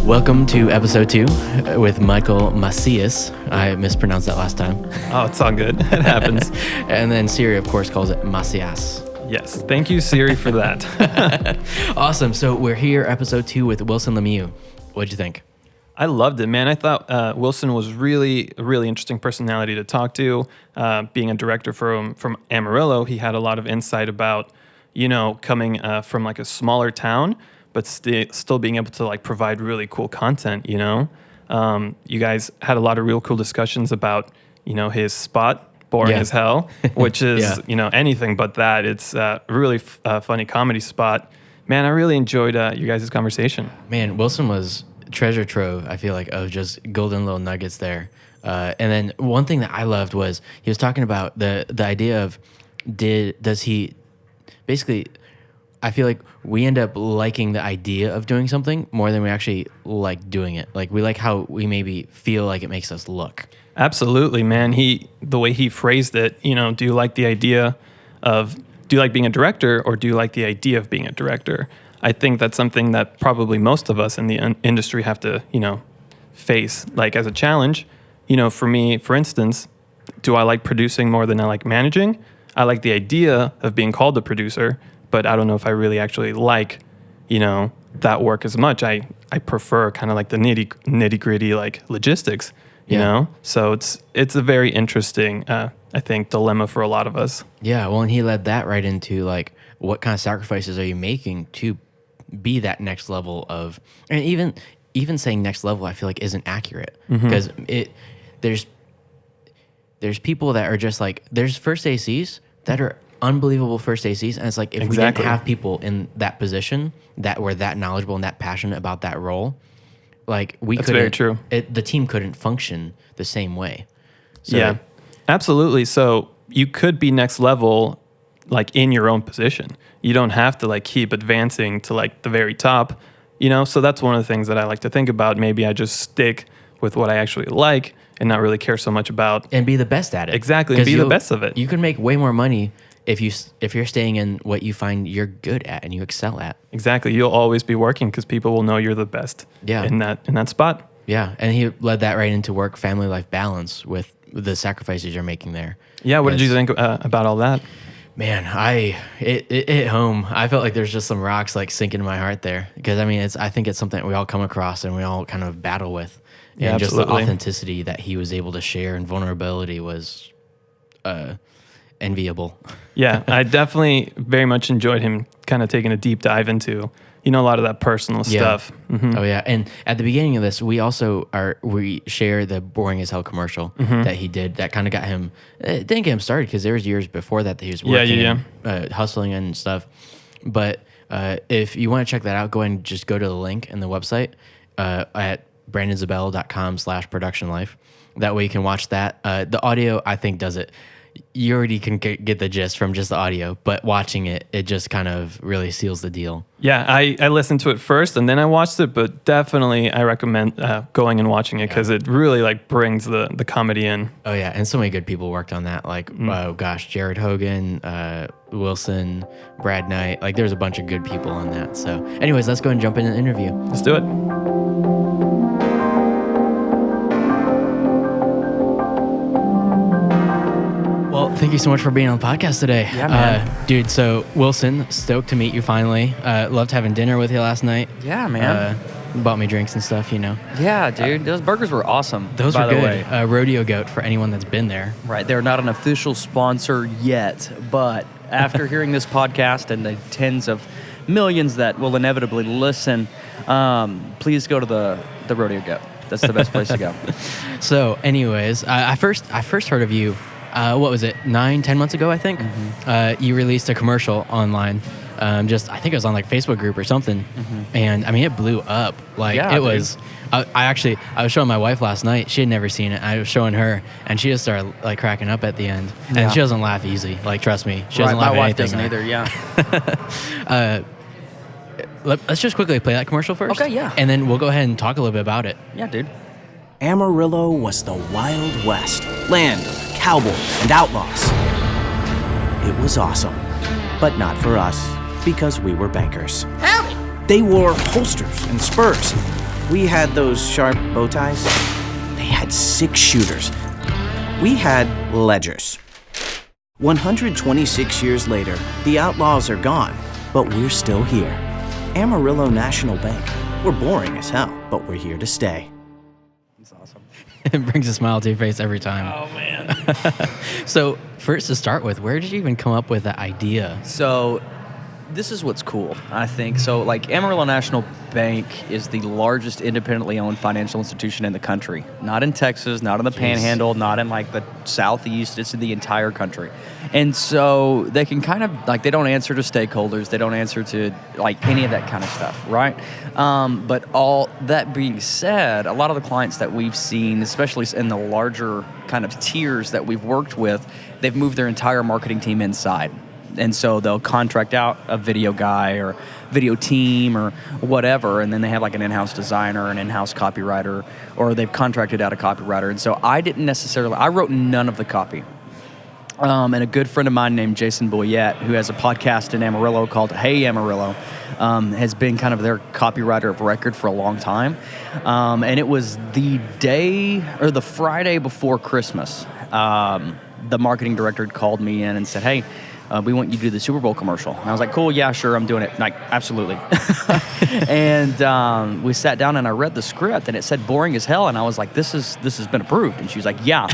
Welcome to episode 2 with Michael Macias. I mispronounced that last time. Oh, it's all good. It happens. And then Siri, of course, calls it Macias. Yes. Thank you, Siri, for that. Awesome. So we're here, episode 2 with Wilson Lemieux. What'd you think? I loved it, man. I thought Wilson was a really interesting personality to talk to. Being a director from Amarillo, he had a lot of insight about, coming from like a smaller town, but still being able to like provide really cool content, You guys had a lot of real cool discussions about, his spot, boring as hell, which is, anything but that. It's a really funny comedy spot. Man, I really enjoyed you guys' conversation. Man, Wilson was treasure trove, I feel like, of just golden little nuggets there. And then one thing that I loved was he was talking about the idea of does he basically, I feel like we end up liking the idea of doing something more than we actually like doing it. Like we like how we maybe feel like it makes us look. Absolutely, man. The way he phrased it, do you like the idea of, do you like being a director or do you like the idea of being a director? I think that's something that probably most of us in the industry have to, face like as a challenge. For me, for instance, do I like producing more than I like managing? I like the idea of being called a producer, but I don't know if I really actually like, that work as much. I prefer kind of like the nitty gritty, like logistics, you know? So it's a very interesting, I think, dilemma for a lot of us. Yeah. Well, and he led that right into like, what kind of sacrifices are you making to be that next level of, and even saying next level, I feel like isn't accurate because there's people that are just like, there's first ACs that are unbelievable first ACs, and it's like if we didn't have people in that position that were that knowledgeable and that passionate about that role, like That's very true. The team couldn't function the same way. So, yeah, absolutely. So you could be next level, like in your own position. You don't have to like keep advancing to like the very top, So that's one of the things that I like to think about. Maybe I just stick with what I actually like and not really care so much about, and be the best at it. Exactly, and be the best of it. You can make way more money if you're staying in what you find you're good at and you excel at. Exactly. You'll always be working because people will know you're the best in that spot. Yeah, and he led that right into family life balance with the sacrifices you're making there. Yeah, what did you think about all that? Man, it hit home. I felt like there's just some rocks like sinking in my heart there because I think it's something that we all come across and we all kind of battle with. Yeah, and absolutely. Just the authenticity that he was able to share and vulnerability was enviable. Yeah, I definitely very much enjoyed him kind of taking a deep dive into, a lot of that personal stuff. Mm-hmm. Oh yeah, and at the beginning of this, we share the boring as hell commercial that he did. That kind of got him. It didn't get him started because there was years before that he was working, hustling and stuff. But if you want to check that out, go ahead and just go to the link in the website at brandonzebell.com/productionlife. That way you can watch that. The audio, I think, does it. You already can get the gist from just the audio, but watching it just kind of really seals the deal. Yeah, I listened to it first and then I watched it, but definitely I recommend going and watching it because it really like brings the comedy in. Oh yeah, and so many good people worked on that. Like, Jared Hogan, Wilson, Brad Knight. Like, there's a bunch of good people on that. So, anyways, let's go and jump into the interview. Let's do it. Well, thank you so much for being on the podcast today. Yeah, man. Dude, so Wilson, stoked to meet you finally. Loved having dinner with you last night. Yeah, man. Bought me drinks and stuff, Yeah, dude. Those burgers were awesome. Those by were the good. way. Rodeo Goat for anyone that's been there. Right. They're not an official sponsor yet, but after hearing this podcast and the tens of millions that will inevitably listen, please go to the Rodeo Goat. That's the best place to go. So, anyways, I first heard of you. What was it? 9-10 months ago, I think. You released a commercial online. I think it was on like Facebook group or something. And I mean, it blew up. Like it was. I was showing my wife last night. She had never seen it. I was showing her, and she just started like cracking up at the end. And she doesn't laugh easy. Like, trust me, she doesn't laugh at anything. My wife doesn't either. Yeah. Let's just quickly play that commercial first. Okay, yeah. And then we'll go ahead and talk a little bit about it. Yeah, dude. Amarillo was the Wild West, land of cowboys and outlaws. It was awesome, but not for us, because we were bankers. Howdy! They wore holsters and spurs, We had those sharp bow ties. They had 6 shooters. We had ledgers. 126 years later, the outlaws are gone, but we're still here. Amarillo National Bank. We're boring as hell, but we're here to stay. That's awesome. It brings a smile to your face every time. Oh, man. So first to start with, where did you even come up with that idea? So this is what's cool, I think. So like Amarillo National Bank is the largest independently owned financial institution in the country. Not in Texas, not in the Panhandle, not in like the Southeast. It's in the entire country. And so they can kind of like, they don't answer to stakeholders. They don't answer to like any of that kind of stuff, right? But all that being said, a lot of the clients that we've seen, especially in the larger kind of tiers that we've worked with, they've moved their entire marketing team inside. And so they'll contract out a video guy or video team or whatever, and then they have like an in-house designer, an in-house copywriter, or they've contracted out a copywriter. And so I wrote none of the copy. And a good friend of mine named Jason Boyette, who has a podcast in Amarillo called Hey Amarillo, has been kind of their copywriter of record for a long time. And it was the Friday before Christmas, the marketing director called me in and said, hey, we want you to do the Super Bowl commercial. And I was like, cool, yeah, sure, I'm doing it. Like, absolutely. And we sat down and I read the script and it said boring as hell. And I was like, this has been approved. And she was like, yeah.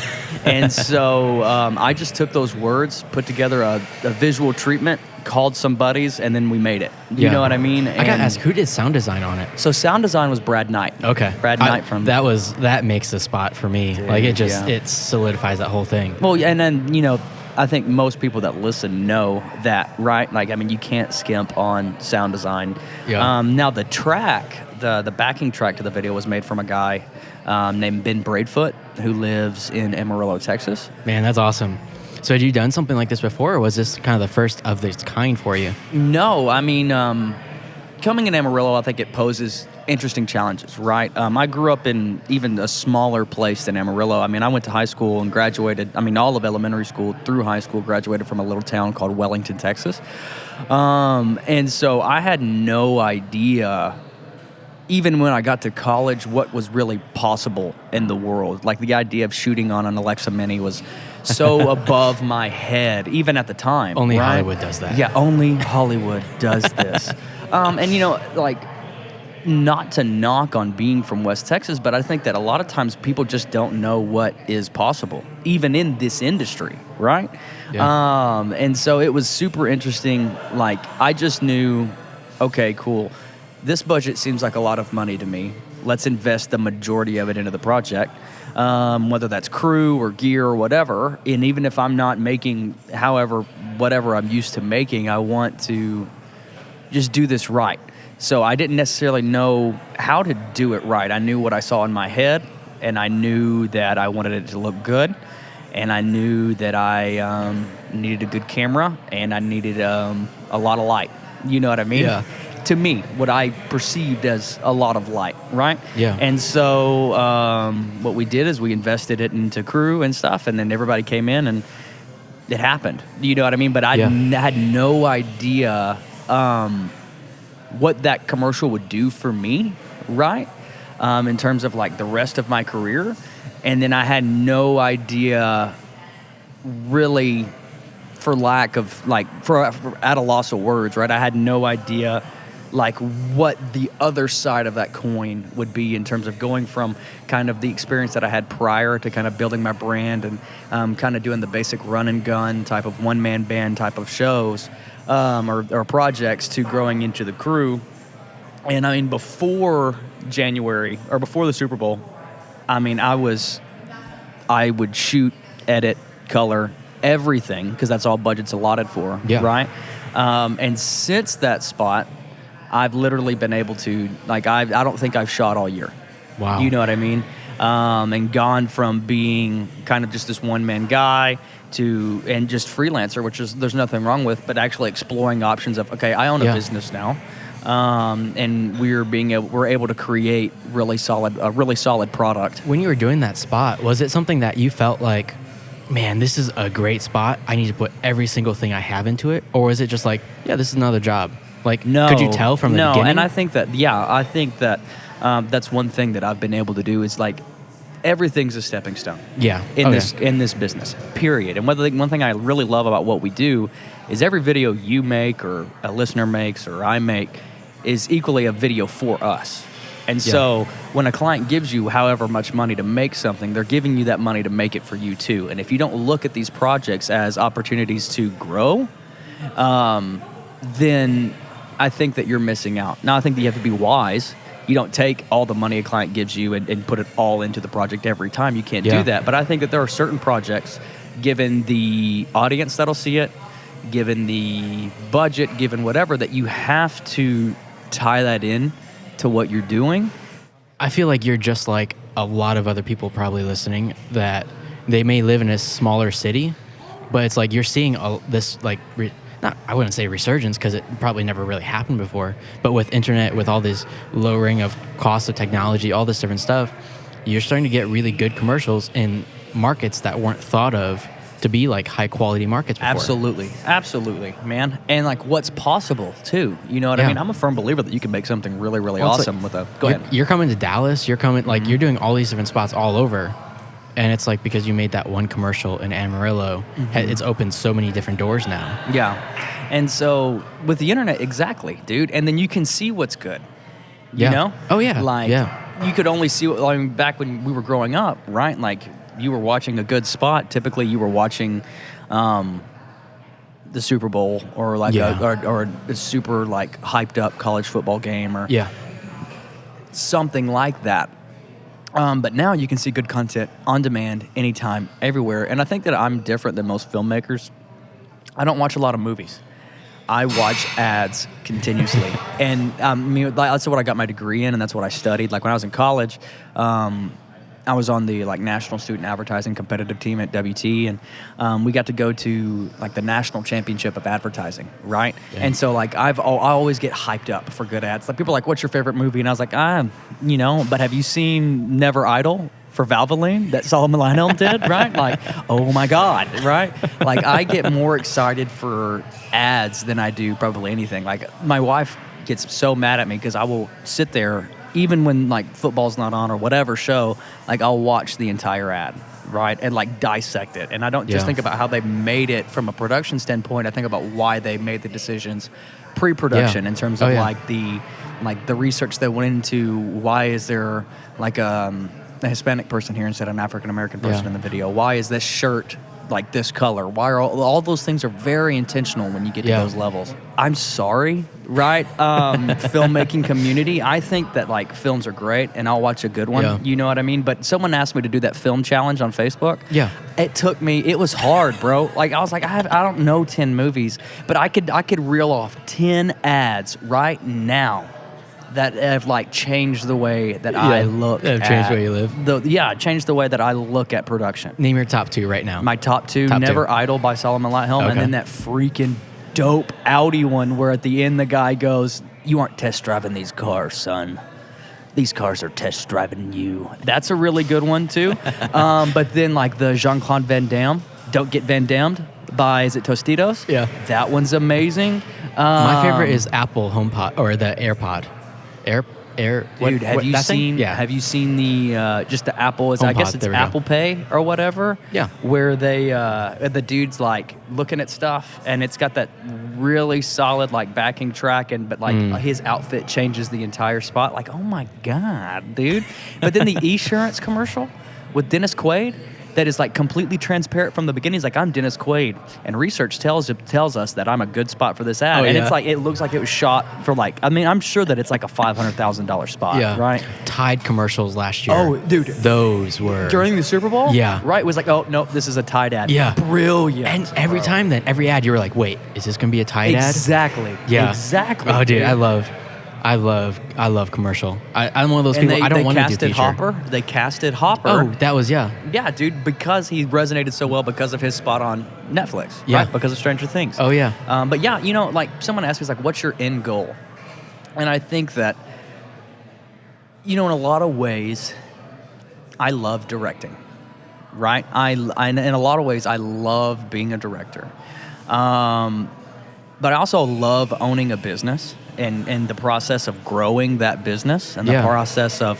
And so I just took those words, put together a visual treatment, called some buddies, and then we made it. You know what I mean? I gotta ask, who did sound design on it? So sound design was Brad Knight. Okay. Brad Knight from... That makes the spot for me. Dude, like, it yeah. solidifies that whole thing. Well, and then, I think most people that listen know that, right? Like, I mean, you can't skimp on sound design. Yeah. Now, the track, the backing track to the video was made from a guy named Ben Braidfoot, who lives in Amarillo, Texas. Man, that's awesome. So had you done something like this before, or was this kind of the first of its kind for you? No, I mean, coming in Amarillo, I think it poses interesting challenges, right? I grew up in even a smaller place than Amarillo. I mean, I went to high school and graduated, all of elementary school through high school, graduated from a little town called Wellington, Texas. And so I had no idea, even when I got to college, what was really possible in the world. Like, the idea of shooting on an Alexa Mini was so above my head, even at the time. Only right? Hollywood does that. Yeah, only Hollywood does this. And not to knock on being from West Texas, but I think that a lot of times people just don't know what is possible, even in this industry, right? Yeah. And so it was super interesting. Like, I just knew, okay, cool. This budget seems like a lot of money to me. Let's invest the majority of it into the project, whether that's crew or gear or whatever. And even if I'm not making whatever I'm used to making, I want to just do this right. So I didn't necessarily know how to do it right. I knew what I saw in my head, and I knew that I wanted it to look good, and I knew that I needed a good camera, and I needed a lot of light. You know what I mean? Yeah. To me, what I perceived as a lot of light, right? Yeah. And so what we did is we invested it into crew and stuff, and then everybody came in, and it happened. You know what I mean? But I had no idea what that commercial would do for me, right? In terms of like the rest of my career. And then I had no idea really, at a loss of words, right? I had no idea like what the other side of that coin would be in terms of going from kind of the experience that I had prior to kind of building my brand and kind of doing the basic run and gun type of one-man band type of shows or projects to growing into the crew. And I mean, before January or before the Super Bowl, I mean, I would shoot, edit, color, everything, because that's all budget's allotted for, right? And since that spot, I've literally been able to, like, I don't think I've shot all year. Wow. You know what I mean? And gone from being kind of just this one-man guy and just freelancer, which is there's nothing wrong with, but actually exploring options of, okay, I own a business now, and we're able to create a really solid product. When you were doing that spot, was it something that you felt like, man, this is a great spot, I need to put every single thing I have into it? Or was it just like, yeah, this is another job? Like, no, could you tell from the beginning? And I think that, That's one thing that I've been able to do is like everything's a stepping stone. Yeah. In this business, period. And one thing I really love about what we do is every video you make or a listener makes or I make is equally a video for us. And so when a client gives you however much money to make something, they're giving you that money to make it for you too. And if you don't look at these projects as opportunities to grow, then I think that you're missing out. Now, I think that you have to be wise. You don't take all the money a client gives you and put it all into the project every time. You can't do that. But I think that there are certain projects, given the audience that'll see it, given the budget, given whatever, that you have to tie that in to what you're doing. I feel like you're just like a lot of other people probably listening, that they may live in a smaller city, but it's like you're seeing this like I wouldn't say resurgence because it probably never really happened before, but with internet, with all this lowering of cost of technology, all this different stuff, you're starting to get really good commercials in markets that weren't thought of to be like high quality markets before. Absolutely, man. And like what's possible too. You know what I mean? I'm a firm believer that you can make something really, really awesome with a. Go ahead. You're coming to Dallas. You're coming like you're doing all these different spots all over, and it's like because you made that one commercial in Amarillo, it's opened so many different doors now. Yeah, and so with the internet, exactly, dude. And then you can see what's good. You know? Oh yeah. Like you could only see. I mean, back when we were growing up, right? Like. You were watching a good spot. Typically, you were watching the Super Bowl or like or a super like hyped up college football game or something like that. But now you can see good content on demand, anytime, everywhere. And I think that I'm different than most filmmakers. I don't watch a lot of movies. I watch ads continuously, and that's what I got my degree in, and that's what I studied. Like when I was in college. I was on the like national student advertising competitive team at WT, and we got to go to like the national championship of advertising, right? Yeah. And so like I always get hyped up for good ads. Like people are like, "What's your favorite movie?" And I was like, but have you seen Never Idle for Valvoline that Solomon Lionel did, right? Like, oh my God, right? Like I get more excited for ads than I do probably anything. Like my wife gets so mad at me because I will sit there. Even when like football's not on or whatever show, like I'll watch the entire ad, right, and like dissect it. And I don't just think about how they made it from a production standpoint. I think about why they made the decisions pre-production in terms of like the research that went into why is there like a Hispanic person here instead of an African American person in the video? Why is this shirt like this color? Why are all those things are very intentional when you get to those levels. I'm sorry, right? Filmmaking community. I think that like films are great and I'll watch a good one. Yeah. You know what I mean? But someone asked me to do that film challenge on Facebook. Yeah. It was hard, bro. Like I was like, I don't know 10 movies, but I could reel off 10 ads right now that have like changed the way that I look at. Changed the way you live. Changed the way that I look at production. Name your top 2 right now. My top 2, Never Idle by Solomon Lionel, and then that freaking dope Audi one where at the end the guy goes, "You aren't test driving these cars, son. These cars are test driving you." That's a really good one too. But then like the Jean-Claude Van Damme, Don't Get Van Damned by, is it Tostitos? Yeah. That one's amazing. My favorite is Apple HomePod or the AirPod. Dude, have you seen the just the Apple? HomePod, I guess it's Apple Pay or whatever. Yeah. Where they the dude's like looking at stuff and it's got that really solid like backing track but his outfit changes the entire spot. Like, oh my God, dude. But then the Esurance commercial with Dennis Quaid. That is like completely transparent from the beginning. He's like, "I'm Dennis Quaid," and research tells us that I'm a good spot for this ad. It's like it looks like it was shot for like. I mean, I'm sure that it's like a $500,000 spot, right? Tide commercials last year. Oh, dude, those were during the Super Bowl. Yeah, right. It was like, oh no, this is a Tide ad. Yeah, brilliant. And every ad, you were like, "Wait, is this gonna be a Tide ad?" Exactly. Yeah, exactly. Oh, dude, I love commercial. I'm one of those people. I don't want to do feature. They casted Hopper. Oh, that was yeah, dude. Because he resonated so well because of his spot on Netflix. Yeah, right? Because of Stranger Things. Oh yeah. But yeah, like someone asked me, like, "What's your end goal?" And I think that, in a lot of ways, I love directing. Right. In a lot of ways, I love being a director. But I also love owning a business, and the process of growing that business and the Yeah. process of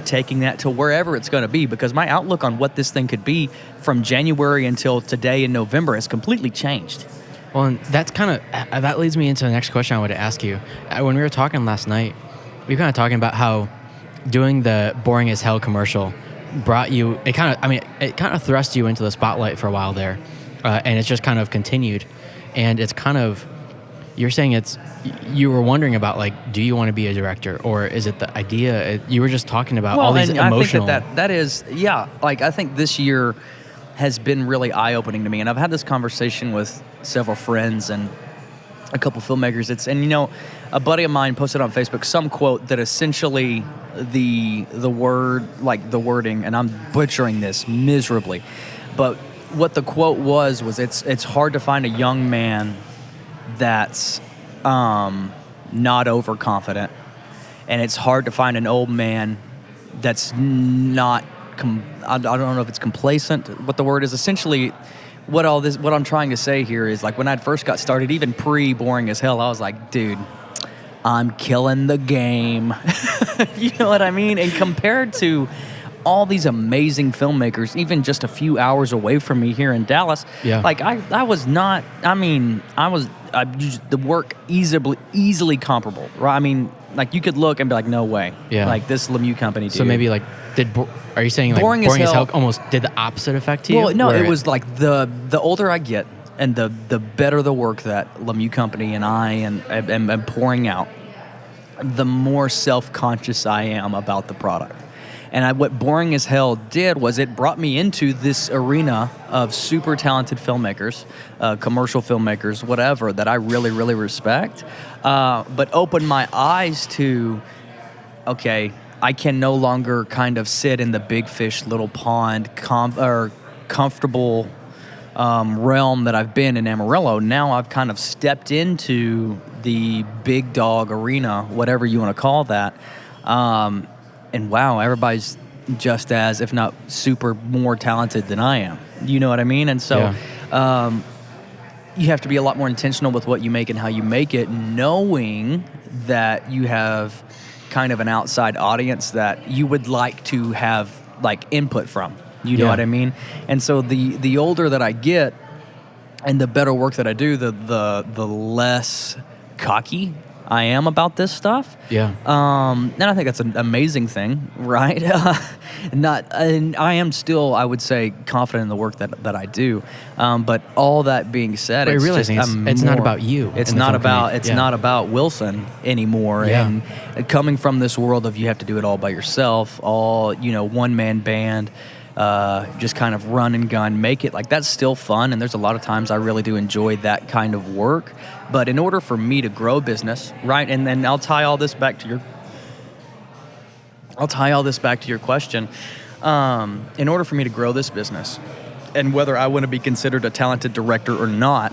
taking that to wherever it's going to be, because my outlook on what this thing could be from January until today in November has completely changed. Well, and that's kind of that leads me into the next question I wanted to ask you. When we were talking last night, we were kind of talking about how doing the boring as hell commercial brought you. It kind of thrust you into the spotlight for a while there, and it's just kind of continued. And it's kind of, you're saying you were wondering about, like, do you want to be a director, or is it the idea? You were just talking about all these emotional. I think that is, yeah. Like, I think this year has been really eye-opening to me, and I've had this conversation with several friends and a couple filmmakers. A buddy of mine posted on Facebook some quote that essentially the wording, and I'm butchering this miserably, but what the quote was it's hard to find a young man that's not overconfident, and it's hard to find an old man that's not I don't know if it's complacent, what the word is. Essentially, what I'm trying to say here is, like, when I first got started, even pre-boring as hell, I was like, dude, I'm killing the game. You know what I mean? And compared to all these amazing filmmakers, even just a few hours away from me here in Dallas, Yeah. like I was not. I mean, the work easily comparable, right? I mean, like, you could look and be like, no way. Yeah. Like, this Lemieux company, dude. So maybe, like, are you saying, like, Boring boring as as hell hell almost did the opposite effect to you? Well, no, Where it was like the older I get and the better the work that Lemieux Company and I am pouring out, the more self-conscious I am about the product. And what Boring as Hell did was it brought me into this arena of super talented filmmakers, commercial filmmakers, whatever, that I really, really respect, but opened my eyes to, okay, I can no longer kind of sit in the big fish, little pond, comfortable realm that I've been in Amarillo. Now I've kind of stepped into the big dog arena, whatever you want to call that. And wow, everybody's just as, if not super more talented than I am. You know what I mean? And so you have to be a lot more intentional with what you make and how you make it, knowing that you have kind of an outside audience that you would like to have, like, input from. You know what I mean? And so the older that I get and the better work that I do, the less cocky I am about this stuff. Yeah. And I think that's an amazing thing, right? And I am still, I would say, confident in the work that I do. But all that being said, But realizing it's not about you. It's in the not film about community. not about Wilson anymore. Yeah. And coming from this world of you have to do it all by yourself, all, one man band. Just kind of run and gun, make it, like, that's still fun, and there's a lot of times I really do enjoy that kind of work. But in order for me to grow business, right, and then I'll tie all this back to your question. In order for me to grow this business, and whether I want to be considered a talented director or not,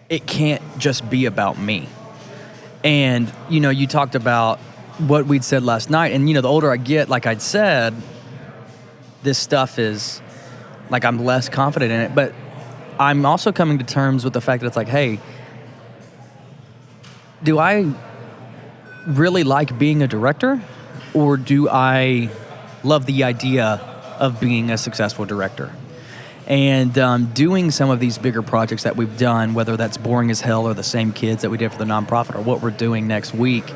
it can't just be about me. And you talked about what we'd said last night, and the older I get, like I'd said, this stuff is like, I'm less confident in it, but I'm also coming to terms with the fact that it's like, hey, do I really like being a director, or do I love the idea of being a successful director? And doing some of these bigger projects that we've done, whether that's Boring as Hell or the Same Kids that we did for the nonprofit, or what we're doing next week,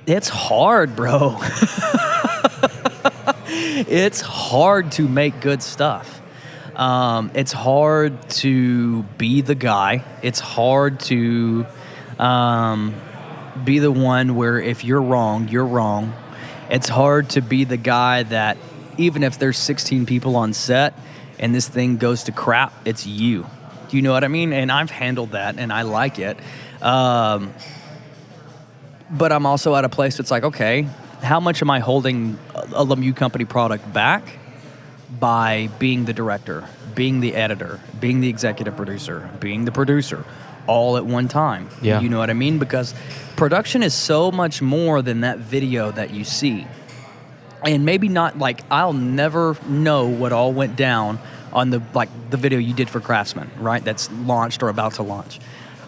it's hard, bro. It's hard to make good stuff. It's hard to be the guy. It's hard to be the one where if you're wrong, you're wrong. It's hard to be the guy that, even if there's 16 people on set and this thing goes to crap, it's you. Do you know what I mean? And I've handled that, and I like it. But I'm also at a place that's like, okay, how much am I holding a Lemieux Company product back by being the director, being the editor, being the executive producer, being the producer, all at one time? Yeah. You know what I mean? Because production is so much more than that video that you see. And maybe not, like, I'll never know what all went down on the video you did for Craftsman, right? That's launched or about to launch.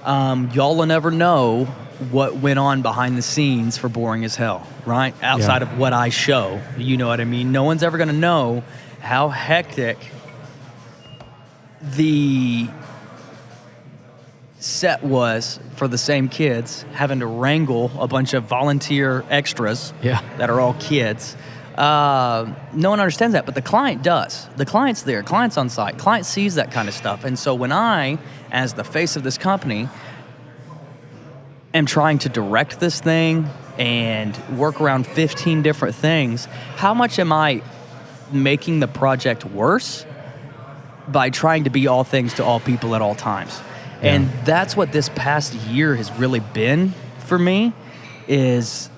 Y'all will never know what went on behind the scenes for Boring as Hell, right? Outside of what I show, you know what I mean? No one's ever going to know how hectic the set was for the same kids, having to wrangle a bunch of volunteer extras that are all kids. No one understands that, but the client does. The client's there. Client's on site. Client sees that kind of stuff. And so when I, as the face of this company, am trying to direct this thing and work around 15 different things, how much am I making the project worse by trying to be all things to all people at all times? Yeah. And that's what this past year has really been for me, is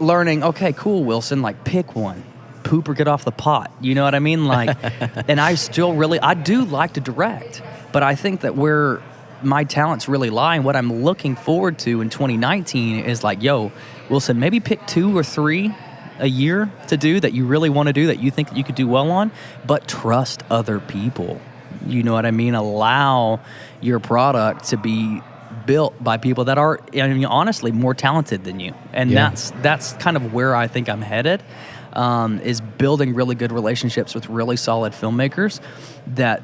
learning, okay, cool, Wilson, like pick one. Poop or get off the pot. You know what I mean? Like, and I do like to direct, but I think that where my talents really lie and what I'm looking forward to in 2019 is like, yo, Wilson, maybe pick 2 or 3 a year to do that you really want to do, that you think that you could do well on, but trust other people. You know what I mean? Allow your product to be built by people that are, I mean, honestly, more talented than you. And that's kind of where I think I'm headed, is building really good relationships with really solid filmmakers that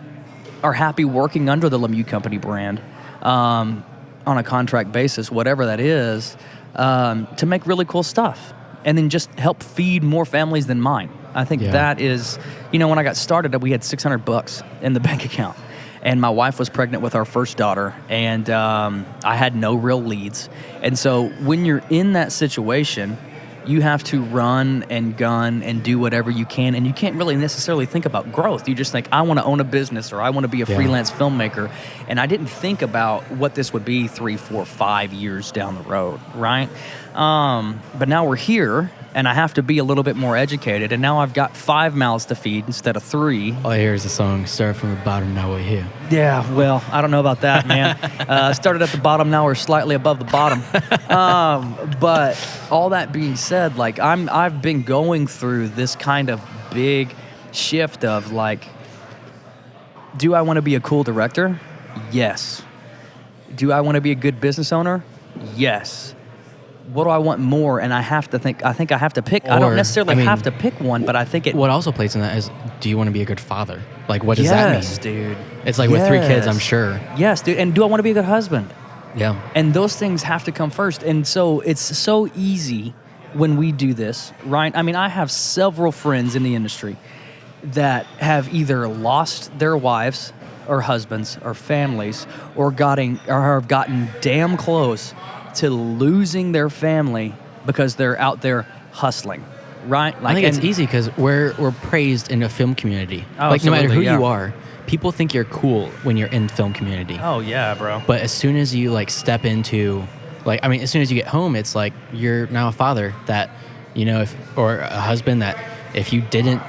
are happy working under the Lemieux Company brand on a contract basis, whatever that is, to make really cool stuff. And then just help feed more families than mine. I think that is, when I got started, we had $600 in the bank account. And my wife was pregnant with our first daughter, and I had no real leads. And so when you're in that situation, you have to run and gun and do whatever you can, and you can't really necessarily think about growth. You just think, I want to own a business, or I want to be a freelance filmmaker. And I didn't think about what this would be 3, 4, 5 years down the road, right? But now we're here, and I have to be a little bit more educated, and now I've got 5 mouths to feed instead of 3. All I hear is the song, Start from the Bottom, Now We're Here. Yeah, well, I don't know about that, man. Started at the bottom, now we're slightly above the bottom. But all that being said, like, I've been going through this kind of big shift of, like, do I want to be a cool director? Yes. Do I want to be a good business owner? Yes. What do I want more? And I think I have to pick. I don't necessarily have to pick one, but I think it... What also plays in that is, do you want to be a good father? Like, what does that mean? Yes, dude. It's like with 3 kids, I'm sure. Yes, dude. And do I want to be a good husband? Yeah. And those things have to come first. And so it's so easy when we do this, right? I mean, I have several friends in the industry that have either lost their wives or husbands or families or have gotten damn close to losing their family because they're out there hustling, right? Like, I think it's easy because we're praised in the film community. Like, no matter who you are, people think you're cool when you're in the film community. Oh, yeah, bro. But as soon as you, like, step into, like, I mean, as soon as you get home, it's like you're now a father that, or a husband that if you didn't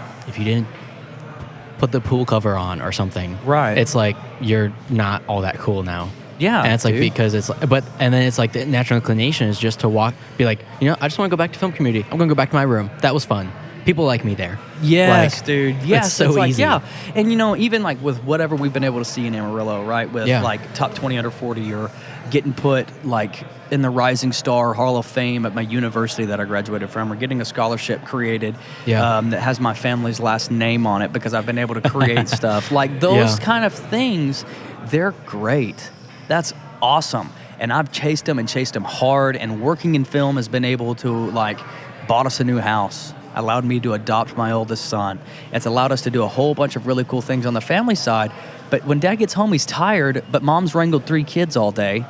put the pool cover on or something, right? It's like you're not all that cool now. Yeah, and it's like, because it's, and then it's like the natural inclination is just to be like, I just want to go back to film community. I'm going to go back to my room. That was fun. People like me there. Yes, like, dude. Yes, it's so easy. Yeah, and even like with whatever we've been able to see in Amarillo, right? With like top 20 under 40, or getting put like in the Rising Star Hall of Fame at my university that I graduated from, or getting a scholarship created that has my family's last name on it because I've been able to create stuff. Like those kind of things, they're great. That's awesome. And I've chased them hard, and working in film has been able to, like, bought us a new house, allowed me to adopt my oldest son. It's allowed us to do a whole bunch of really cool things on the family side. But when dad gets home, he's tired, but mom's wrangled 3 kids all day,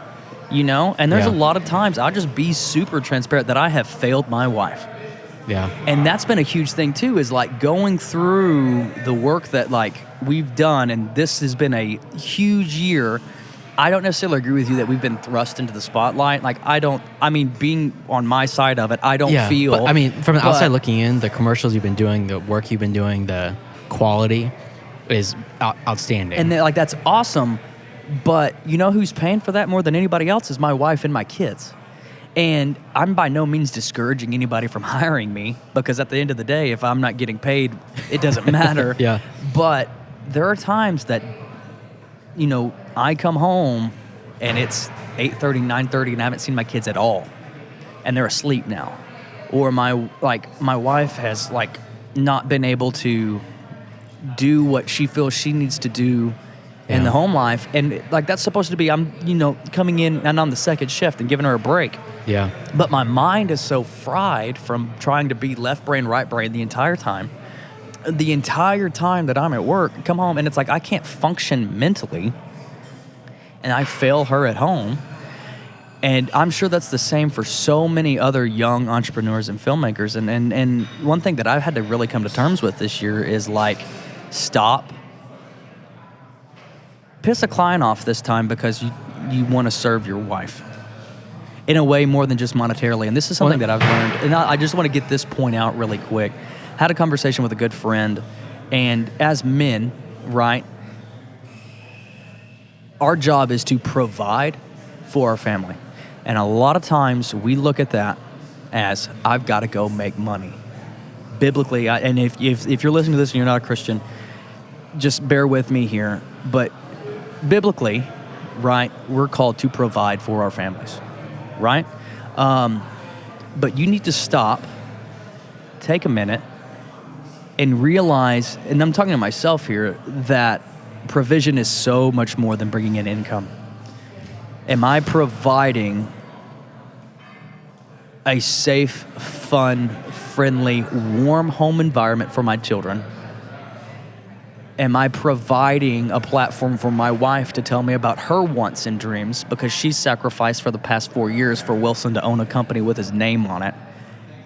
And there's a lot of times I'll just be super transparent that I have failed my wife. Yeah. And that's been a huge thing too, is like going through the work that like we've done, and this has been a huge year. I don't necessarily agree with you that we've been thrust into the spotlight. Like, being on my side of it, I don't feel... But, from the outside looking in, the commercials you've been doing, the work you've been doing, the quality is outstanding. And that's awesome, but who's paying for that more than anybody else is my wife and my kids. And I'm by no means discouraging anybody from hiring me, because at the end of the day, if I'm not getting paid, it doesn't matter. Yeah. But there are times that, I come home and it's 8:30, 9:30, and I haven't seen my kids at all, and they're asleep now, or my wife has not been able to do what she feels she needs to do in the home life, and that's supposed to be I'm coming in and on the second shift and giving her a break. Yeah. But my mind is so fried from trying to be left brain, right brain the entire time. The entire time that I'm at work, come home, and it's I can't function mentally, and I fail her at home. And I'm sure that's the same for so many other young entrepreneurs and filmmakers. And one thing that I've had to really come to terms with this year is stop. Piss a client off this time because you want to serve your wife in a way more than just monetarily. And this is something that I've learned. And I just want to get this point out really quick. Had a conversation with a good friend, and as men, right, our job is to provide for our family. And a lot of times we look at that as, I've got to go make money. Biblically, and if you're listening to this and you're not a Christian, just bear with me here. But biblically, right, we're called to provide for our families, right? But you need to stop, take a minute, and realize, and I'm talking to myself here, that provision is so much more than bringing in income. Am I providing a safe, fun, friendly, warm home environment for my children? Am I providing a platform for my wife to tell me about her wants and dreams, because she's sacrificed for the past 4 years for Wilson to own a company with his name on it?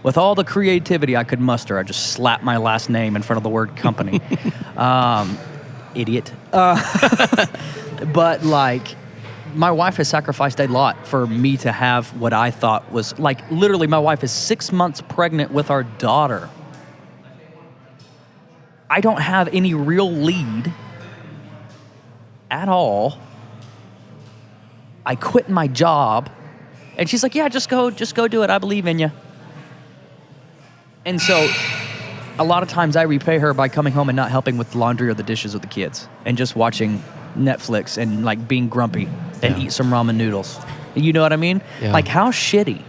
With all the creativity I could muster, I just slapped my last name in front of the word company. Idiot. But my wife has sacrificed a lot for me to have what I thought was literally, my wife is 6 months pregnant with our daughter. I don't have any real lead at all. I quit my job, and she's like, yeah, just go do it. I believe in you. And so a lot of times I repay her by coming home and not helping with the laundry or the dishes with the kids, and just watching Netflix and being grumpy and eat some ramen noodles. You know what I mean? Yeah. How shitty.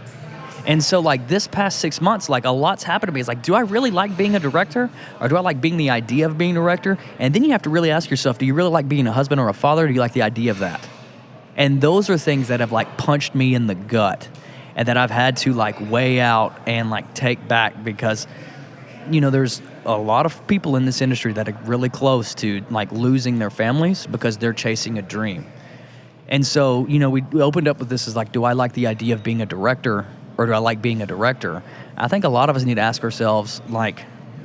And so this past 6 months, a lot's happened to me. It's do I really like being a director, or do I like being the idea of being a director? And then you have to really ask yourself, do you really like being a husband or a father, or do you like the idea of that? And those are things that have punched me in the gut, and that I've had to weigh out and take back, because there's a lot of people in this industry that are really close to losing their families because they're chasing a dream. And so, we opened up with this as do I like the idea of being a director, or do I like being a director? I think a lot of us need to ask ourselves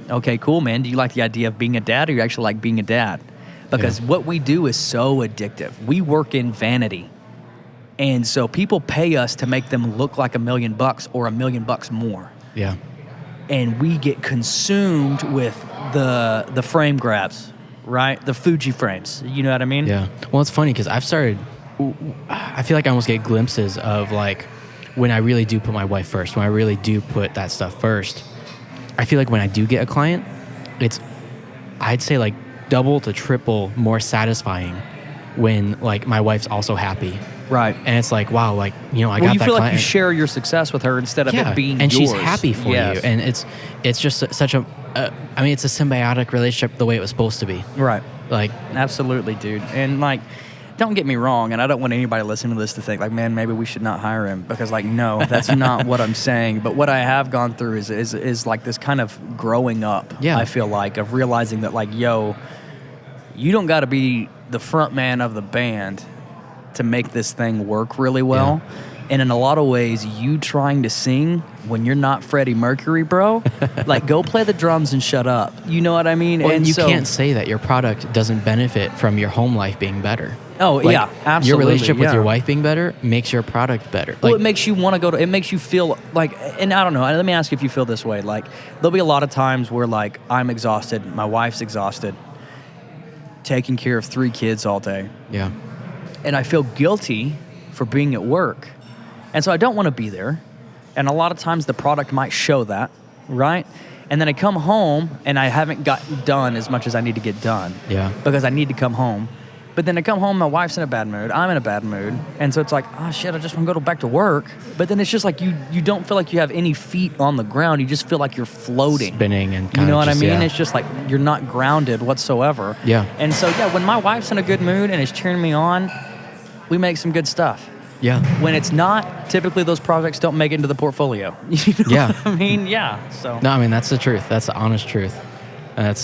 okay, cool, man, do you like the idea of being a dad, or you actually like being a dad? Because what we do is so addictive. We work in vanity. And so people pay us to make them look like $1 million or $1 million more. Yeah. And we get consumed with the frame grabs, right? The Fuji frames. You know what I mean? Yeah. Well, it's funny because I feel like I almost get glimpses of when I really do put my wife first, when I really do put that stuff first. I feel like when I do get a client, it's, I'd say double to triple more satisfying when my wife's also happy. Right. And it's wow, I got that client. Well, you feel like you share your success with her instead of it being and yours. she's happy for you. And it's just such a, it's a symbiotic relationship the way it was supposed to be. Right. Like, absolutely, dude. And don't get me wrong, and I don't want anybody listening to this to think man, maybe we should not hire him, because no, that's not what I'm saying. But what I have gone through is this kind of growing up. Yeah. I feel of realizing that yo, you don't got to be the front man of the band to make this thing work really well. Yeah. And in a lot of ways, you trying to sing when you're not Freddie Mercury, bro, go play the drums and shut up. You know what I mean? Well, and you can't say that your product doesn't benefit from your home life being better. Oh, yeah, absolutely. Your relationship with your wife being better makes your product better. Well, it makes you want to it makes you feel and I don't know, let me ask you if you feel this way. There'll be a lot of times where I'm exhausted, my wife's exhausted, taking care of 3 kids all day. Yeah. And I feel guilty for being at work. And so I don't want to be there. And a lot of times the product might show that, right? And then I come home and I haven't gotten done as much as I need to get done. Yeah. Because I need to come home. But then I come home, my wife's in a bad mood, I'm in a bad mood. And so it's like, oh shit, I just want to go back to work. But then it's just like you don't feel like you have any feet on the ground. You just feel like you're floating. Spinning and you know what I mean? Yeah. It's just like you're not grounded whatsoever. Yeah. And so, yeah, when my wife's in a good mood and is cheering me on, we make some good stuff. Yeah. When it's not, typically those projects don't make it into the portfolio. You know Yeah. what I mean? Yeah. So. No, I mean, that's the truth. That's the honest truth. I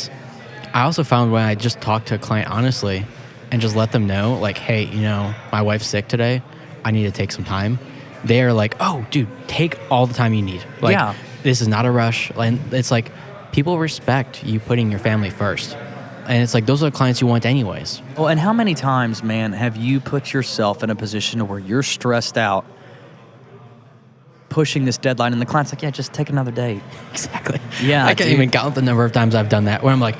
also found when I just talk to a client honestly and just let them know, like, hey, you know, my wife's sick today. I need to take some time. They're like, oh, dude, take all the time you need. Like, Yeah. This is not a rush. And it's like, people respect you putting your family first. And it's like, those are the clients you want anyways. Well, and how many times, man, have you put yourself in a position where you're stressed out, pushing this deadline, and the client's like, yeah, just take another day. Exactly. Yeah, I can't dude. even count the number of times I've done that where I'm like,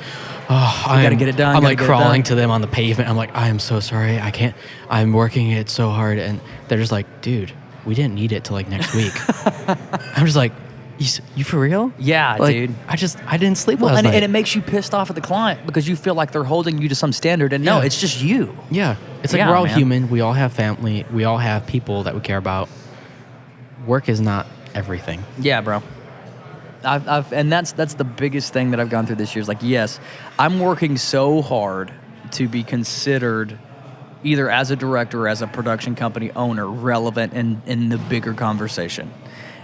oh, I gotta get it done, I'm gotta like get it crawling done. to them on the pavement. I'm like, I am so sorry. I can't. I'm working it so hard. And they're just like, dude, we didn't need it till like next week. I'm just like, you for real? Yeah, Like, dude. I didn't sleep last And night. it makes you pissed off at the client because you feel like they're holding you to some standard, and no, Yeah. it's just you. Yeah. It's like Yeah, we're all man. human. We all have family. We all have people that we care about. Work is not everything. Yeah, bro. And that's the biggest thing that I've gone through this year is like, yes, I'm working so hard to be considered either as a director or as a production company owner relevant in the bigger conversation.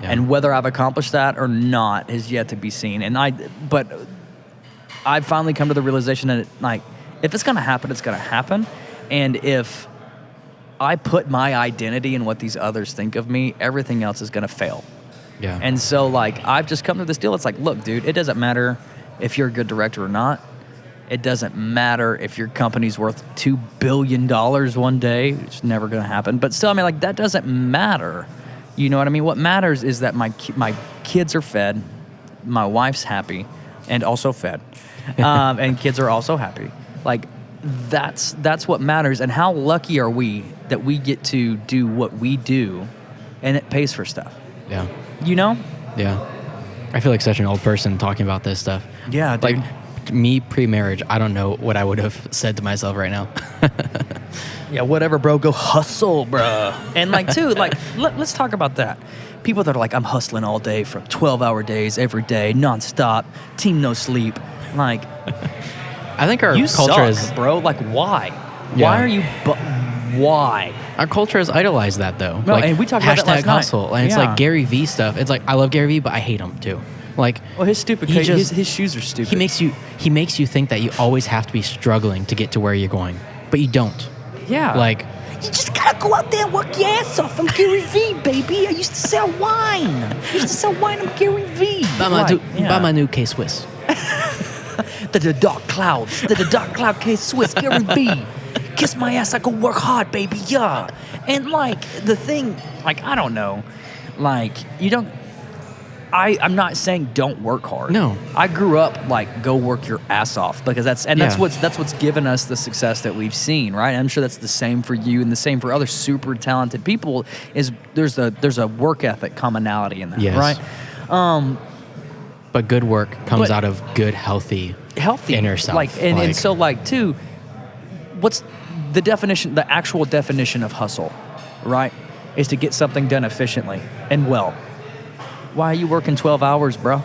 Yeah. And whether I've accomplished that or not is yet to be seen. But I've finally come to the realization that like, if it's going to happen, it's going to happen. And if I put my identity in what these others think of me, everything else is going to fail. Yeah. And so, like, I've just come to this deal. It's like, look, dude, it doesn't matter if you're a good director or not. It doesn't matter if your company's worth $2 billion one day. It's never going to happen. But still, I mean, like, that doesn't matter. You know what I mean? What matters is that my kids are fed, my wife's happy, and also fed, and kids are also happy. Like, that's what matters. And how lucky are we that we get to do what we do, and it pays for stuff. Yeah. You know? Yeah. I feel like such an old person talking about this stuff. Yeah, dude. Like me pre-marriage, I don't know what I would have said to myself right now. Yeah, whatever, bro. Go hustle, bro. And like, too, like, let's talk about that. People that are like, I'm hustling all day for 12-hour days every day, nonstop, team no sleep. Like, I think our you culture suck, is bro. Like, why? Yeah. Why are you? Why? our culture has idolized that though. No, and we talked about that last night. hustle, and it's Yeah. like Gary Vee stuff. It's like I love Gary Vee, but I hate him too. Like, Well, his stupid. He just- his shoes are stupid. he makes you think that you always have to be struggling to get to where you're going, but you don't. Yeah. Like, you just gotta go out there and work your ass off. I'm Gary Vee, baby. I used to sell wine. I'm Gary Vee. buy my new K Swiss. The dark clouds. The dark cloud case Swiss. Gary Vee. Kiss my ass. I go work hard, baby. Yeah. And like the thing, like I don't know, like you don't. I'm not saying don't work hard. No. I grew up like go work your ass off because that's Yeah. what's given us the success that we've seen, right? I'm sure that's the same for you and the same for other super talented people. Is there's a work ethic commonality in that, Yes. right? But good work comes But- out of good, healthy inner self. Like and so like too, what's the definition? The actual definition of hustle, right? Is to get something done efficiently and well. Why are you working 12 hours, bro?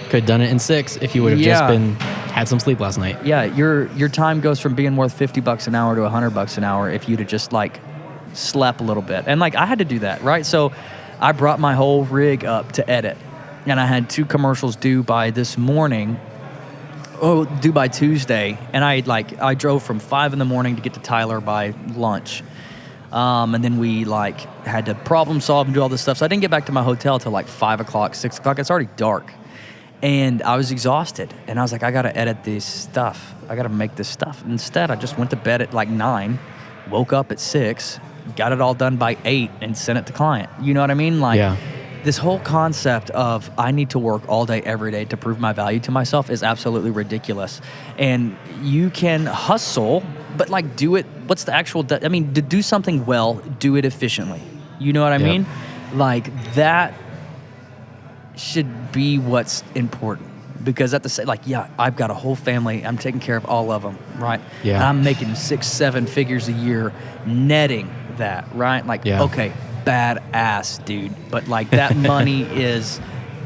could have done it in 6 if you would have Yeah. just had some sleep last night. Yeah, your time goes from being worth $50 an hour to $100 an hour if you'd have just like slept a little bit. And like I had to do that, right? So I brought my whole rig up to edit, and I had 2 commercials due by this morning. Oh, due by Tuesday, and I drove from 5 in the morning to get to Tyler by lunch. And then we like had to problem solve and do all this stuff. So I didn't get back to my hotel till like 5 o'clock, 6 o'clock. It's already dark. And I was exhausted. And I was like, I got to edit this stuff. I got to make this stuff. Instead, I just went to bed at like 9, woke up at 6, got it all done by 8 and sent it to client. You know what I mean? Like Yeah. this whole concept of I need to work all day, every day to prove my value to myself is absolutely ridiculous. And you can hustle, but like do it. What's the actual, to do something well, do it efficiently. You know what I Yep. mean? Like that should be what's important. because at the same, like, yeah, I've got a whole family. I'm taking care of all of them, right? Yeah. And I'm making 6-7 figures a year, netting that, right? Like, Yeah. okay, badass, dude. But like that money is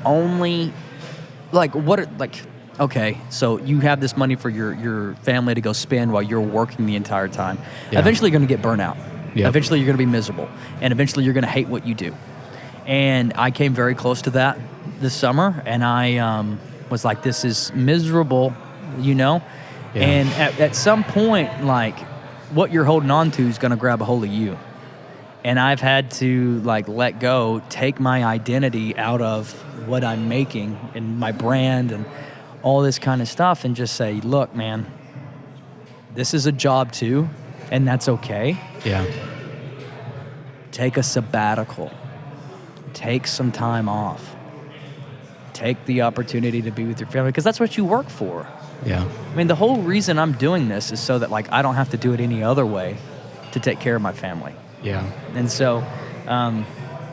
only like okay, so you have this money for your family to go spend while you're working the entire time. Yeah. Eventually, you're going to get burnt out. Yep. Eventually, you're going to be miserable, and eventually, you're going to hate what you do. And I came very close to that this summer, and I was like, "This is miserable," you know. Yeah. And at some point, like, what you're holding on to is going to grab a hold of you. And I've had to like let go, take my identity out of what I'm making and my brand and all this kind of stuff, and just say, look, man, this is a job too, and that's okay. Yeah. Take a sabbatical. Take some time off. Take the opportunity to be with your family, because that's what you work for. Yeah. I mean, the whole reason I'm doing this is so that like I don't have to do it any other way to take care of my family. Yeah. And so,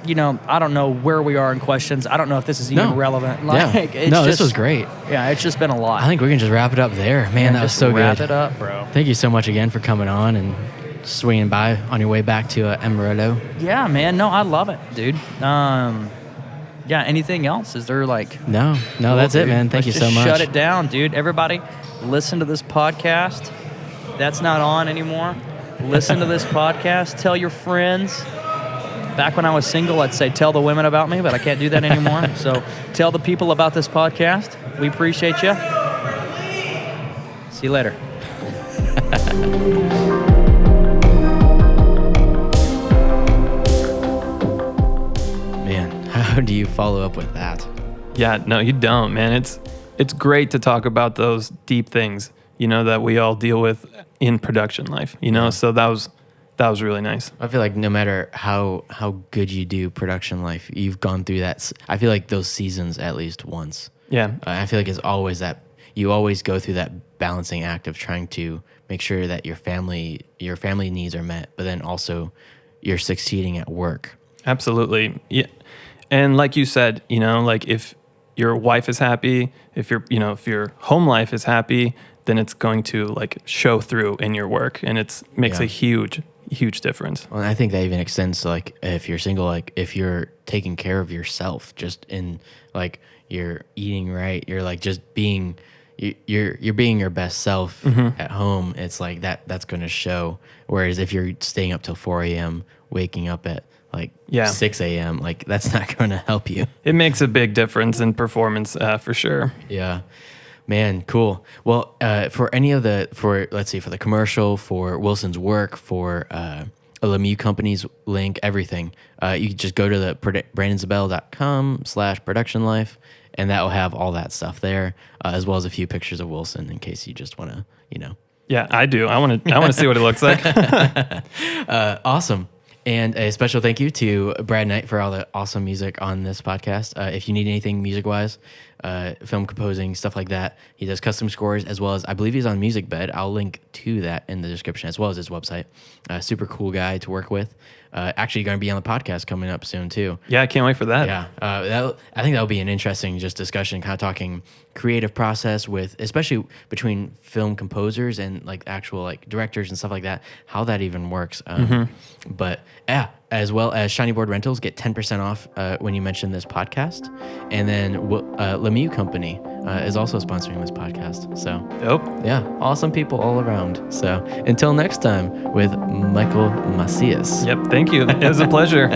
you know, I don't know where we are in questions. I don't know if this is even relevant. Like, yeah. This was great. Yeah, it's just been a lot. I think we can just wrap it up there. Man, that was so good. Wrap it up, bro. Thank you so much again for coming on and swinging by on your way back to Amarillo. Yeah, man. No, I love it, dude. Yeah, anything else? Is there like... No, that's it, man. Thank you so much. Shut it down, dude. Everybody, listen to this podcast. That's not on anymore. Listen to this podcast. Tell your friends. Back when I was single, I'd say tell the women about me, but I can't do that anymore. So tell the people about this podcast. We appreciate you. See you later. Man, how do you follow up with that? Yeah, no, you don't, man. It's great to talk about those deep things, you know, that we all deal with in production life, you know. So that was really nice. I feel like no matter how good you do production life, you've gone through that. I feel like those seasons at least once. Yeah. I feel like it's always that you always go through that balancing act of trying to make sure that your family needs are met, but then also you're succeeding at work. Absolutely. Yeah. And like you said, you know, like if your wife is happy, if your home life is happy, then it's going to like show through in your work, and makes a huge difference. Well, and I think that even extends to like if you're single, like if you're taking care of yourself, just in like you're eating right, you're like just being you're being your best self at home. It's like that's going to show. Whereas if you're staying up till 4 a.m., waking up at like 6 a.m., like that's not going to help you. It makes a big difference in performance for sure. Yeah. Man, cool. Well, for the commercial, for Wilson's work, for a Lemieux Company's link, everything, you can just go to the brandonzebell.com/production life, and that will have all that stuff there, as well as a few pictures of Wilson in case you just want to, you know. Yeah, I do. I want to see what it looks like. Awesome. And a special thank you to Brad Knight for all the awesome music on this podcast. If you need anything music-wise, film composing, stuff like that, he does custom scores, as well as I believe he's on MusicBed. I'll link to that in the description, as well as his website. Super cool guy to work with. Actually going to be on the podcast coming up soon, too. Yeah, I can't wait for that. Yeah, I think that'll be an interesting just discussion, kind of talking creative process with, especially between film composers and like actual like directors and stuff like that, how that even works. But yeah, as well as Shiny Board Rentals get 10% off when you mention this podcast, and then Lemieux Company is also sponsoring this podcast. So yeah, awesome people all around. So until next time with Michael Macias. Yep, thank you. It was a pleasure.